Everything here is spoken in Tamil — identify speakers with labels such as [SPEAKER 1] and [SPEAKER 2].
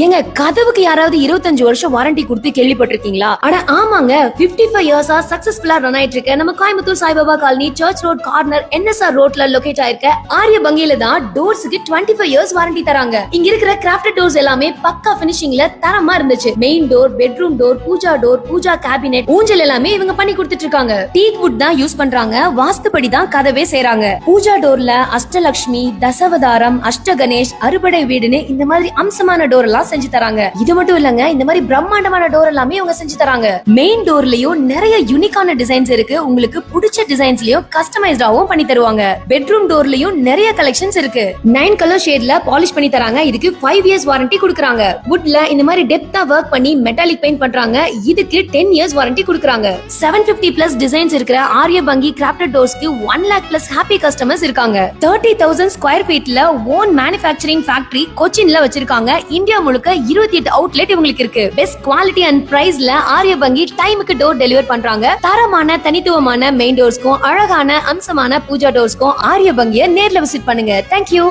[SPEAKER 1] ஏங்க கதவுக்கு யாராவது 25 வருஷம் வாரண்டி கொடுத்து கேள்விப்பட்டிருக்கீங்களா? அட ஆமாங்க, 55 இயர்ஸா சக்சஸ்ஃபுல்லா ரன் ஆயிட்டு இருக்க நம்ம Coimbatore Saibaba colony church road corner NSR ரோட்ல லொகேட் ஆயிருக்க ஆரிய பங்கில தான் டோர்ஸ்க்கு 25 இயர்ஸ் வாரண்டி தராங்க. இங்க இருக்கிற கிராஃப்டட் டோர்ஸ் எல்லாமே பக்கா பினிஷிங்ல தரமா இருந்துச்சு. Main door, bedroom door, pooja cabinet, ஊஞ்சல் எல்லாமே இவங்க பண்ணி கொடுத்துட்டு இருக்காங்க. டீக் வுட் தான் யூஸ் பண்றாங்க. வாஸ்துபடி தான் கதவே செய்றாங்க. பூஜா டோர்ல அஷ்டலட்சுமி, தசவதாரம், அஷ்ட கணேஷ், அறுபடை வீடுன்னு இந்த மாதிரி அம்சமான டோர் எல்லாம் செஞ்சு தராங்க. இது மட்டும் இல்லங்க, இந்த மாதிரி பிரம்மாண்டமான டோர் எல்லாமே அவங்க செஞ்சு தராங்க. மெயின் டோர்லயும் நிறைய யூனிக்கான டிசைன்ஸ் இருக்கு. உங்களுக்கு பிடிச்ச டிசைன்ஸ்லயும் கஸ்டமைஸ்டாவும் பண்ணி தருவாங்க. பெட்ரூம் டோர்லயும் நிறைய கலெக்ஷன்ஸ் இருக்கு. 9 கலர் ஷேட்ல பாலிஷ் பண்ணி தராங்க. இதுக்கு 5 இயர்ஸ் வாரண்டி கொடுக்கறாங்க. வுட்ல இந்த மாதிரி டெப்தா வர்க் பண்ணி மெட்டாலிக் பெயிண்ட் பண்றாங்க. இதுக்கு 10 இயர்ஸ் வாரண்டி கொடுக்கறாங்க. 750 பிளஸ் டிசைன்ஸ் இருக்கிற ஆரிய பங்கி கிராஃப்டட் டோர்ஸ்க்கு 1 lakh பிளஸ் ஹாப்பி கஸ்டமர்ஸ் இருக்காங்க. 30,000 ஸ்கொயர் ஃபீட்ல ஓன் மேனுஃபேக்சரிங் ஃபேக்டரி கொச்சின்ல வச்சிருக்காங்க. இந்தியா முழுக்க 28 அவுட்லெட் இவங்களுக்கு இருக்கு. பெஸ்ட் குவாலிட்டி அண்ட் பிரைஸ்ல ஆரிய பங்கி டைமுக்கு டோர் டெலிவர் பண்றாங்க. தரமான தனித்துவமான மெயின் டோர்ஸ்க்கும் அழகான அம்சமான பூஜா டோர்ஸ்க்கும் ஆரிய பங்கியை நேர்ல விசிட் பண்ணுங்க. தேங்க்யூ.